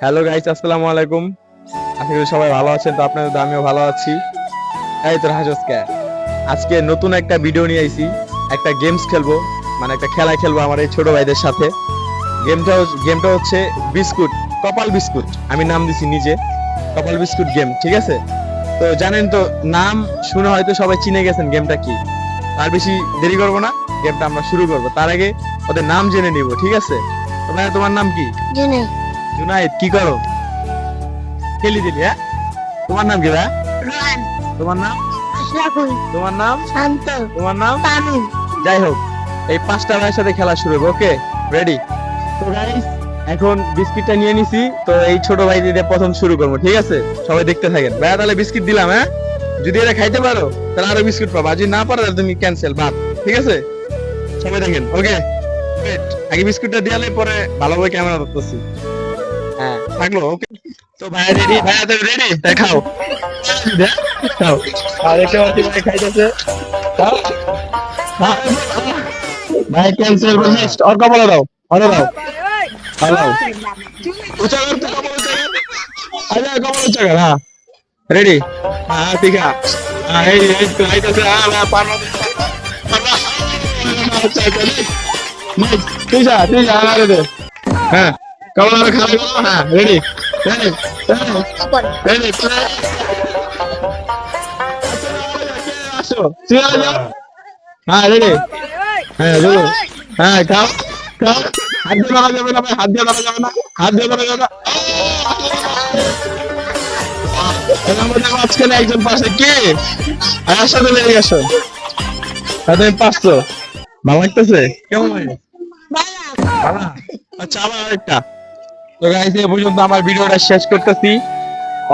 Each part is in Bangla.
হ্যালো গাইস, আসসালামু আলাইকুম। আশা করি সবাই ভালো আছেন। তো আপনাদের তো আমিও ভালো আছি। এই তো হাসসকে আজকে নতুন একটা ভিডিও নিয়ে আইছি। একটা গেমস খেলবো, মানে একটা খেলা খেলবো আমার এই ছোট ভাইদের সাথে। গেমটা হচ্ছে বিস্কুট, কপাল বিস্কুট। আমি নাম দিছি নিজে, কপাল বিস্কুট গেম, ঠিক আছে? তো জানেন তো, নাম শুনে হয়তো সবাই চিনে গেছেন গেমটা কি। আর বেশি দেরি করবো না, গেমটা আমরা শুরু করবো। তার আগে ওদের নাম জেনে নিব, ঠিক আছে? তো ভাইয়া, তোমার নাম কি? জুনাই। জুনাইদ। কি করো? খেলি দিলি, হ্যাঁ? তোমার নাম কি ভাই? রোহান। তোমার নাম? আশরাফুল। তোমার নাম? শান্ত। তোমার নাম? তামিম। যাই হোক, এই পাঁচটা ভাইয়ের সাথে খেলা শুরু হবে। ওকে, রেডি? তো গাইস, এখন বিস্কিটটা নিয়ে নিছি। তো এই ছোট ভাই দিয়ে প্রথম শুরু করবো, ঠিক আছে? সবাই দেখতে থাকেন। ভাইয়া, তাহলে বিস্কিট দিলাম, হ্যাঁ? যদি এটা খাইতে পারো তাহলে আরো বিস্কিট পাবো, আর যদি না পারো তাহলে তুমি ক্যান্সেল, বাদ। ঠিক আছে? সবাই দেখেন। ওকে, আগে বিস্কুটটা দিয়ালে পরে ভালোভাবে ক্যামেরা ধরতেছি। হ্যাঁ, থাকলো। ওকে, তো ভাইয়া রেডি? ভাইয়া তুমি রেডি? দেখাও, খাও। আর দেখতে পাচ্ছি ভাই খাইতেছে। খাও। হ্যাঁ, ভাই ক্যান্সেল বলছিস, ওর কপালে দাও, ওরে দাও, ভালো। উঁচা কর তো, কপাল উঁচা কর। আরে কপাল উঁচা কর। হ্যাঁ, রেডি? হ্যাঁ, ঠিক আছে। হ্যাঁ, এই তো খাইতেছে। হ্যাঁ, পারবা পারবা। আচ্ছা আচ্ছা, ঠিক আছে ঠিক আছে, আরে দে। হ্যাঁ, কপাল আর খারাপ করো। হ্যাঁ, রেডি রেডি রেডি। আসো, ঠিক আছে, যাও। হ্যাঁ, রেডি। হ্যাঁ, চলো। হ্যাঁ, খাও খাও। হাত দিয়ে ধরা যাবে না ভাই, হাত দিয়ে ধরা যাবে না, হাত দিয়ে ধরা যাবে না। আমাদের মাঝখানে একজন পাশে কে? আমার সাথে লেগে গেছো। হ্যাঁ, তুমি পারছো। ভালো লাগতেছে? কেমন লাগে? ভালো? আচ্ছা, আবার আরেকটা। তো গাইস, এই পর্যন্ত আমার ভিডিওটা শেষ করতেছি।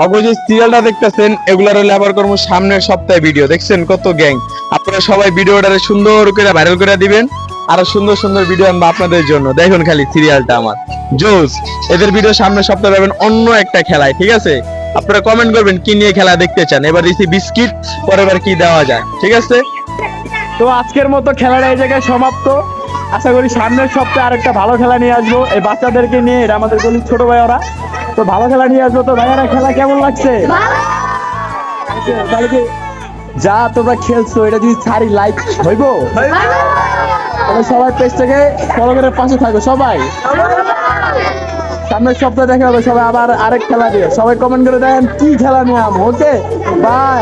অবশ্যই সিরিয়ালটা দেখতেছেন, এগুলার লেবার কর্ম সামনের সপ্তাহে ভিডিও দেখছেন কত গ্যাং। আপনারা সবাই ভিডিওটা সুন্দর করে ভাইরাল করে দিবেন। আরো সুন্দর সুন্দর ভিডিও আনবো আপনাদের জন্য। দেখুন খালি সিরিয়ালটা আমার জোস। এদের ভিডিও সামনের সপ্তাহে পাবেন অন্য একটা খেলায়, ঠিক আছে? আপনারা কমেন্ট করবেন কি নিয়ে খেলা দেখতে চান। এবার দিছি বিস্কিট, পরের বার কি দেওয়া যায়, ঠিক আছে? তো আজকের মতো খেলাটা এই জায়গায় সমাপ্ত। আশা করি সামনের সপ্তাহে আরেকটা ভালো খেলা নিয়ে আসবো এই বাচ্চাদেরকে নিয়ে। এটা আমাদের গলির ছোট ভাই ওরা। তো ভালো খেলা নিয়ে আসবো। তো ভাইয়ারা, খেলা কেমন লাগছে? তাহলে কি যা তোমরা খেলছো এটা যদি ছাড়ি লাইক হইব, তাহলে সবাই পেজটাকে ফলো করে পাশে থাকো সবাই। সামনের সপ্তাহে দেখা হবে সবাই আবার আরেক খেলা দিয়ে। সবাই কমেন্ট করে দেখেন কি খেলা নিয়ে আম। ওকে, বাই।